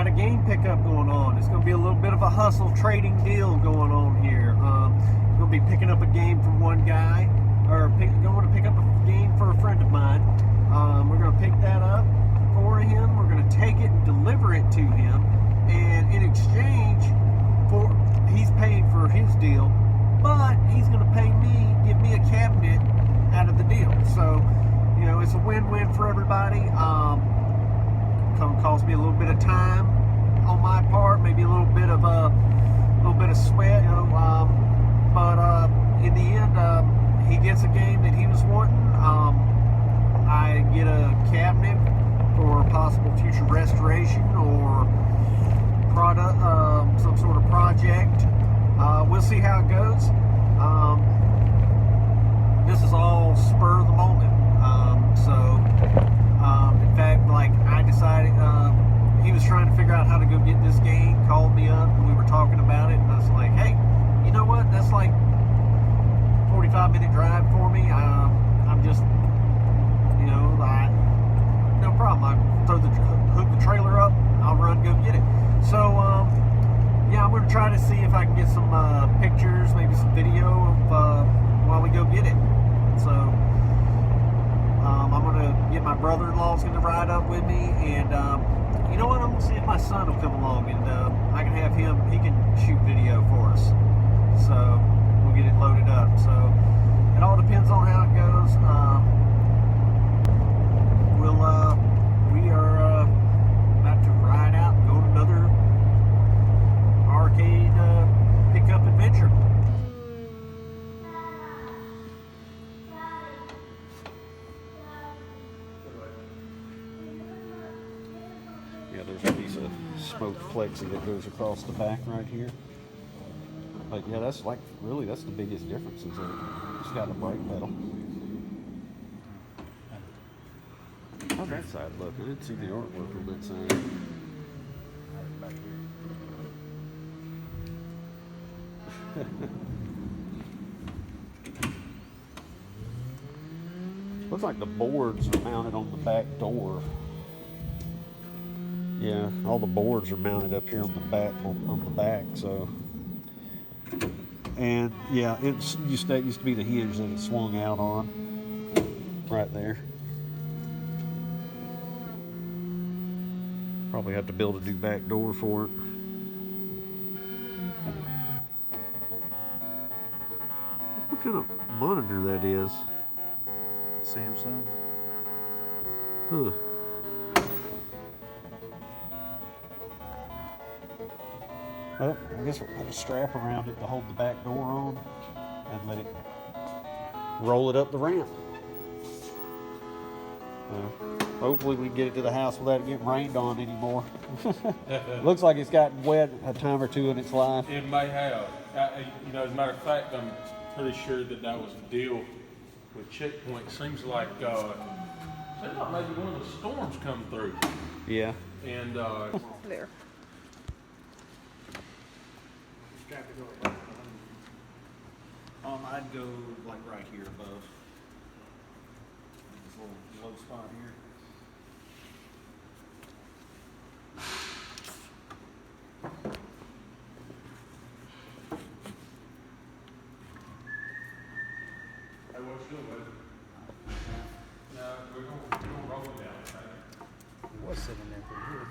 got a game pickup going on. It's going to be a little bit of a hustle trading deal going on here. Going to be picking up a game from one guy, or going to pick up a game for a friend of mine. We're going to pick that up for him. We're going to take it and deliver it to him, and in exchange for, he's paying for his deal, but he's going to pay me, give me a cabinet out of the deal. So, you know, it's a win-win for everybody. Going to cost me a little bit of time on my part, maybe a little bit of sweat, you know, but in the end, he gets a game that he was wanting. I get a cabinet for possible future restoration or product, some sort of project. We'll see how it goes. This is all spur of the moment. In fact, like, I decided, he was trying to figure out how to go get this game, called me up, and we were talking about it, and I was like, hey, you know what, that's like 45-minute drive for me. I'm just, you know, no problem. I hook the trailer up, I'll run, go get it. So, yeah, I'm going to try to see if I can get some pictures, maybe some video of while we go get it. So, I'm going to get my brother-in-law's going to ride up with me, and you know what, I'm going to see if my son will come along, and I can have him, he can shoot video for us. So, we'll get it loaded up. So, it all depends on how it goes. We are about to ride out and go to another arcade pickup adventure. Yeah, there's a piece of smoked plexi that goes across the back right here. But yeah, that's like, really, that's the biggest difference, is it's got a brake pedal. How's that side look? I didn't see the artwork on that side. Looks like the boards are mounted on the back door. Yeah, all the boards are mounted up here on the back, so. And yeah, that used to be the hinge that it swung out on, right there. Probably have to build a new back door for it. What kind of monitor that is? Samsung. Huh. Well, I guess we'll put a strap around it to hold the back door on and let it roll it up the ramp. Hopefully we can get it to the house without it getting rained on anymore. Looks like it's gotten wet a time or two in its life. It may have. You know, as a matter of fact, I'm pretty sure that was a deal with Checkpoint. Seems like maybe one of the storms come through. Yeah. And there. I'd go like right here above this little low spot here. hey, what's good, buddy? No, we're gonna roll it down. Right? It was sitting there for a year.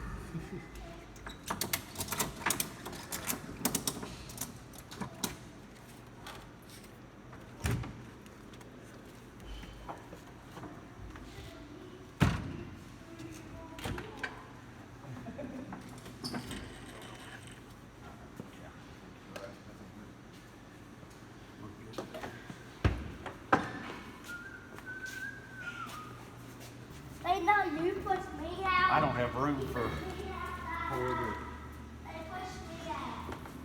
I don't have room for the.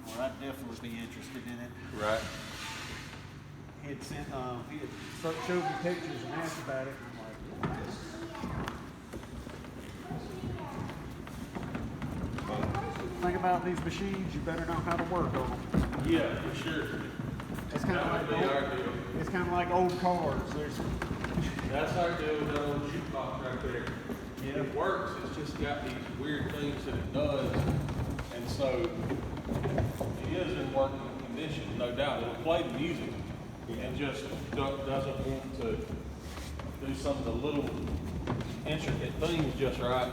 Well, I'd definitely be interested in it. Right. He had showed me pictures and asked about it, and I'm like, what? Thing about these machines, you better know how to work on them. Yeah, for sure. It's kind of like old cars. That's our deal with that old jukebox right there. Yeah. it works. It's just got these weird things that it does, and so it is in working condition, no doubt. It'll play the music, and just doesn't want to do some of the little intricate things just right.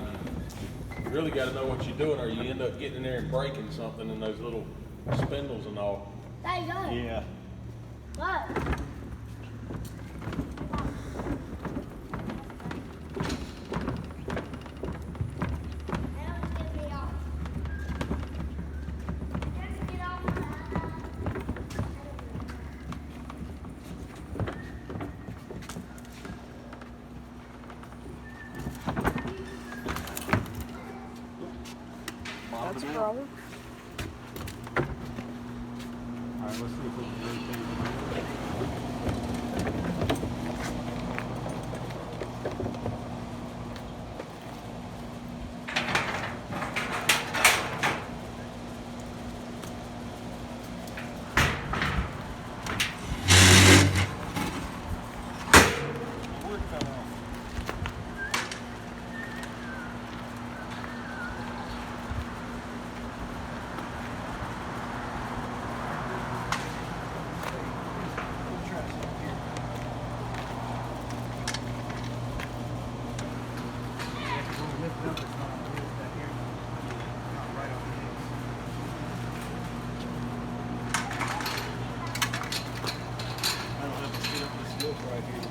You really got to know what you're doing, or you end up getting in there and breaking something in those little spindles and all. There you go. Yeah. Look. That's a problem. All right, let's see if we can rotate it.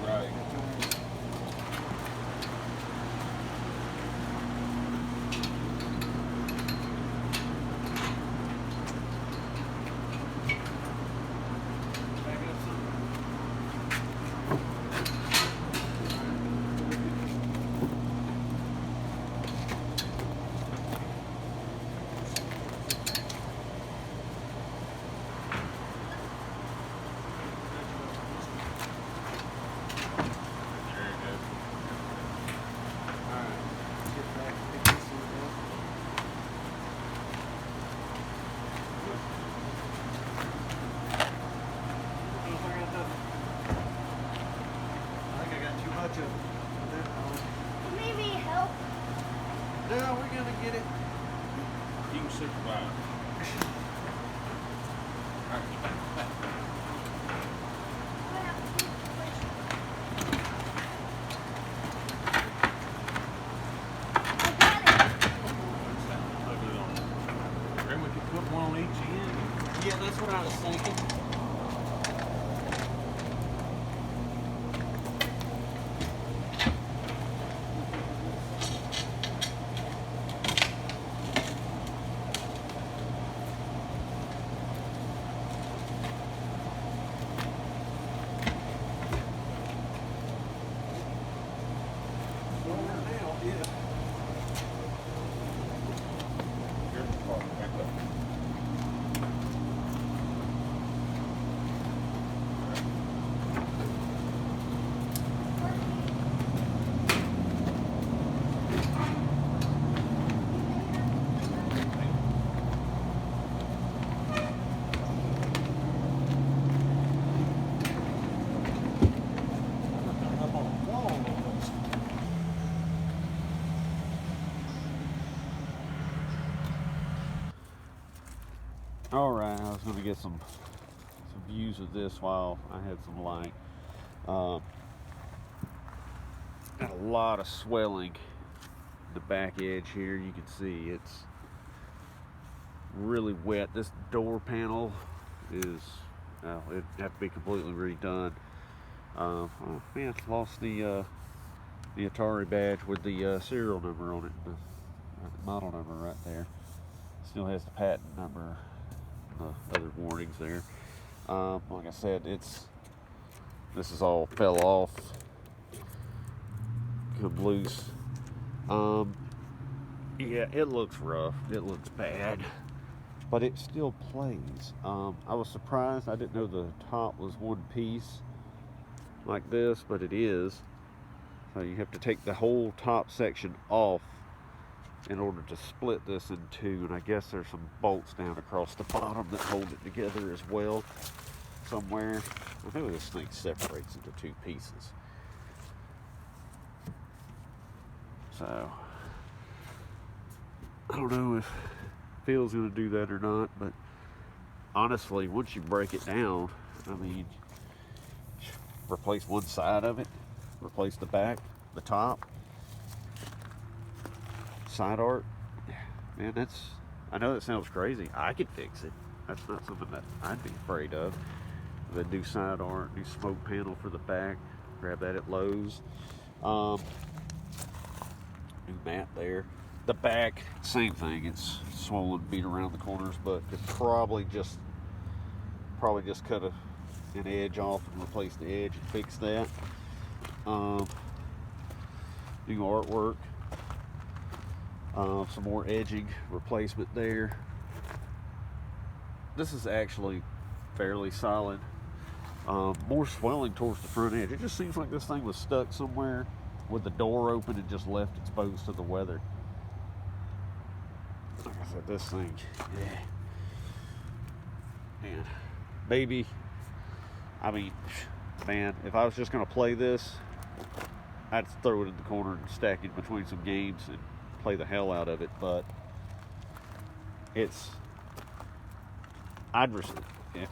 Right. Maybe help. No, we're gonna get it. You can supervise. Then we could put one on each end. Yeah, that's what I was thinking. All right, I was going to get some views of this while I had some light. Got a lot of swelling the back edge here. You can see it's really wet. This door panel is it'd have to be completely redone. Oh man, lost the Atari badge with the serial number on it, the model number right there. Still has the patent number. Other warnings there. Like I said, this is all fell off, come loose. Yeah, it looks rough. It looks bad, but it still plays. I was surprised. I didn't know the top was one piece like this, but it is. So you have to take the whole top section off in order to split this in two, and I guess there's some bolts down across the bottom that hold it together as well somewhere. I know this thing separates into two pieces. So I don't know if Phil's going to do that or not, but honestly, once you break it down, I mean, replace one side of it, replace the back, the top, side art. Man, I know that sounds crazy. I could fix it. That's not something that I'd be afraid of. Then do side art, do smoke panel for the back, grab that at Lowe's. New mat there. The back, same thing. It's swollen, beat around the corners, but it probably just cut an edge off and replace the edge and fix that. New artwork. Some more edging replacement there. This is actually fairly solid. More swelling towards the front edge. It just seems like this thing was stuck somewhere with the door open and just left exposed to the weather. Like I said, this thing, yeah. Man, maybe, I mean, man, if I was just going to play this, I'd throw it in the corner and stack it between some games and play the hell out of it. But if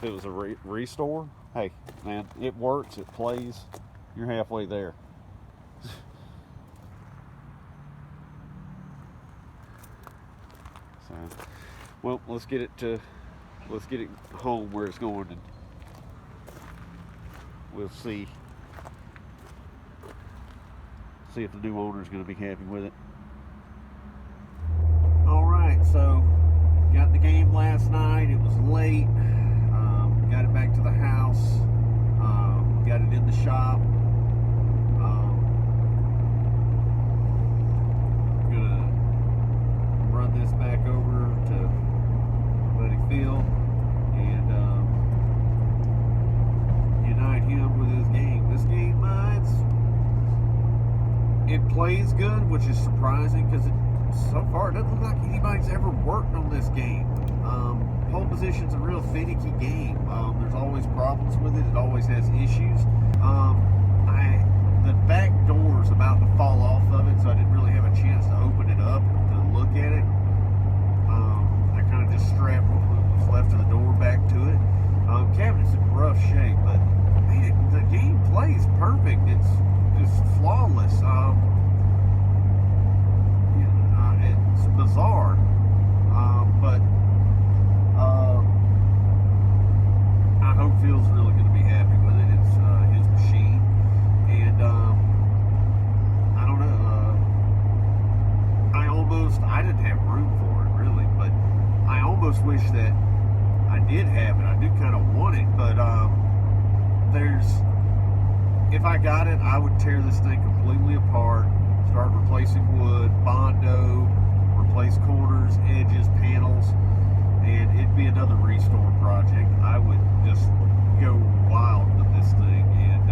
it was a restore, hey, man, it works, it plays, you're halfway there. So, well, let's get it home where it's going, and we'll see if the new owner is going to be happy with it. All right, so got the game last night. It was late. Got it back to the house. Got it in the shop. Gonna run this back over to Buddy Phil and unite him with his game. This game, it plays good, which is surprising because so far it doesn't look like anybody's ever worked on this game. Pole Position's a real finicky game. There's always problems with it. It always has issues. The back door's about to fall off of it, so I didn't really have a chance to open it up to look at it. I kind of just strapped what was left of the door back to it. Cabinet's in rough shape, but man, the game plays perfect. It's just flawless. It's bizarre, but I hope Phil's really going to be happy with it. It's his machine, and I don't know. I didn't have room for it really, but I almost wish that I did have it. I do kind of want it, but if I got it, I would tear this thing completely apart, start replacing wood, Bondo, replace corners, edges, panels, and it'd be another restore project. I would just go wild with this thing, and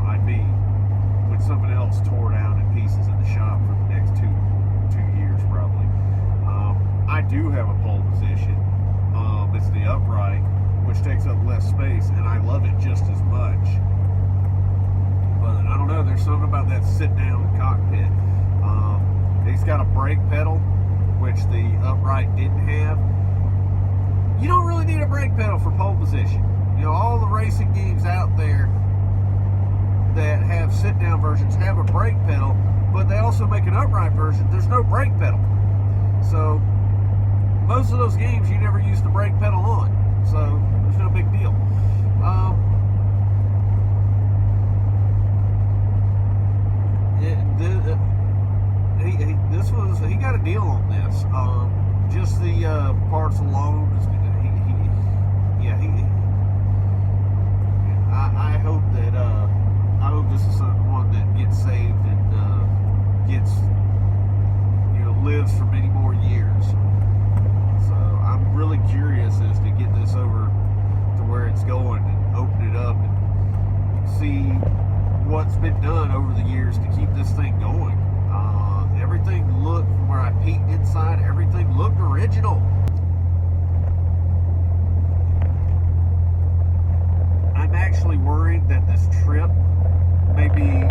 I'd be with something else tore down in pieces in the shop for the next two years probably. I do have a pole position. It's the upright, which takes up less space, and I love it just as much. But I don't know, there's something about that sit-down cockpit. It's got a brake pedal, which the upright didn't have. You don't really need a brake pedal for pole position. All the racing games out there that have sit-down versions have a brake pedal, but they also make an upright version. There's no brake pedal. So most of those games you never use the brake pedal on. So there's no big deal. He got a deal on this. Just the parts alone. I hope that I hope this is one that gets saved and gets lives for many more years. So I'm really curious as to get this over to where it's going and open it up and see what's been done over the years to keep this thing going. Everything looked, from where I peeked inside, everything looked original. I'm actually worried that this trip may be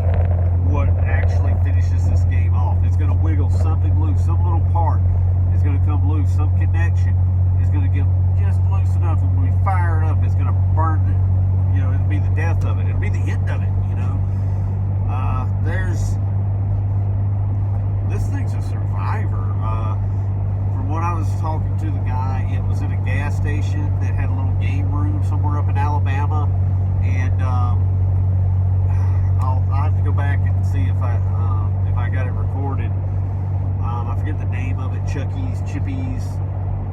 some connection is going to get just loose enough, and when we fire it up, it's going to burn it. You know, it'll be the death of it. It'll be the end of it. You know, this thing's a survivor. From what I was talking to the guy, it was in a gas station that had a little game room somewhere up in Alabama, and I'll have to go back and see if I got it recorded. I forget the name of it. Chucky's, Chippies,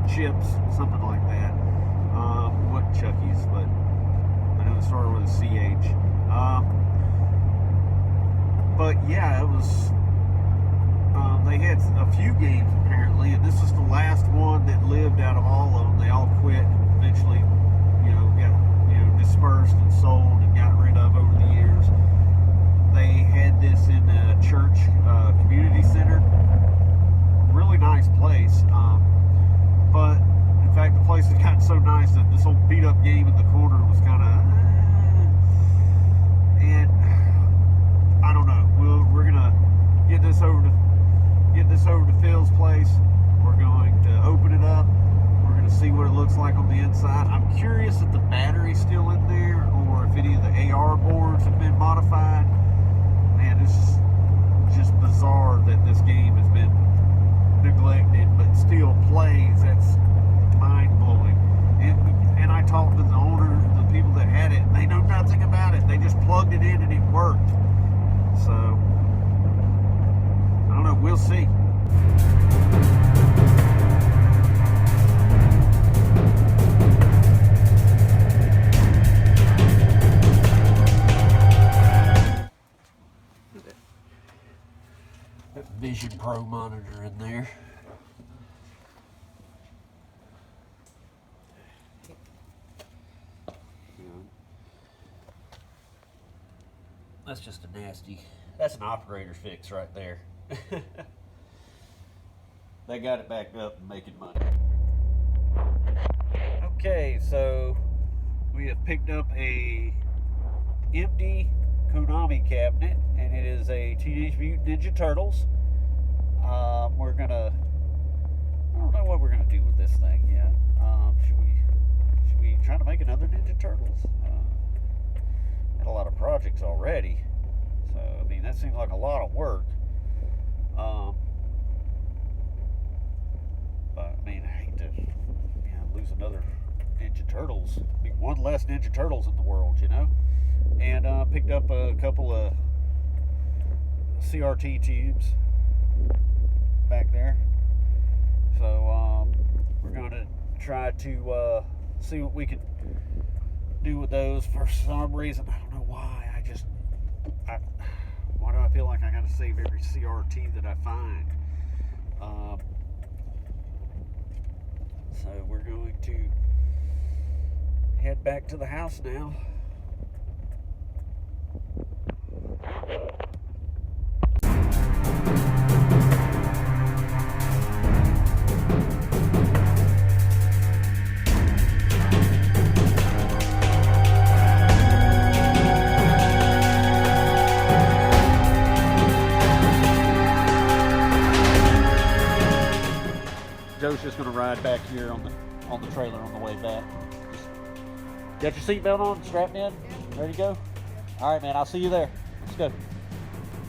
Chips, something like that. What Chucky's, but I know it started with a CH. But yeah, it was. They had a few games apparently, and this was the last one that lived out of all of them. They all quit and eventually, got dispersed and sold and got rid of over the years. They had this in a church community center. Really nice place. But in fact, the place had gotten so nice that this old beat up game in the corner was kind of, and I don't know. We're gonna get this over to Phil's place. We're going to open it up. We're going to see what it looks like on the inside. I'm curious if the battery's still in there or if any of the AR boards have been modified. Man, it's just bizarre that this game has been neglected but still plays. That's mind-blowing. And I talked to the owner, the people that had it, and they know nothing about it. They just plugged it in and it worked. So I don't know, we'll see. That Vision Pro monitor in there. That's just a that's an operator fix right there. They got it back up and making money. Okay, so we have picked up a empty Konami cabinet, and it is a Teenage Mutant Ninja Turtles. I don't know what we're gonna do with this thing yet. Should we try to make another Ninja Turtles? Had a lot of projects already, so I mean that seems like a lot of work. But I mean, I hate to lose another Ninja Turtles. Be one less Ninja Turtles in the world, And picked up a couple of CRT tubes back there. So we're going to try to see what we can do with those. For some reason, I don't know why. Why do I feel like I got to save every CRT that I find? So we're going to head back to the house now. Joe's just going to ride back here on the trailer on the way back. Got your seatbelt on, strapped in, ready to go? All right, man, I'll see you there. Let's go.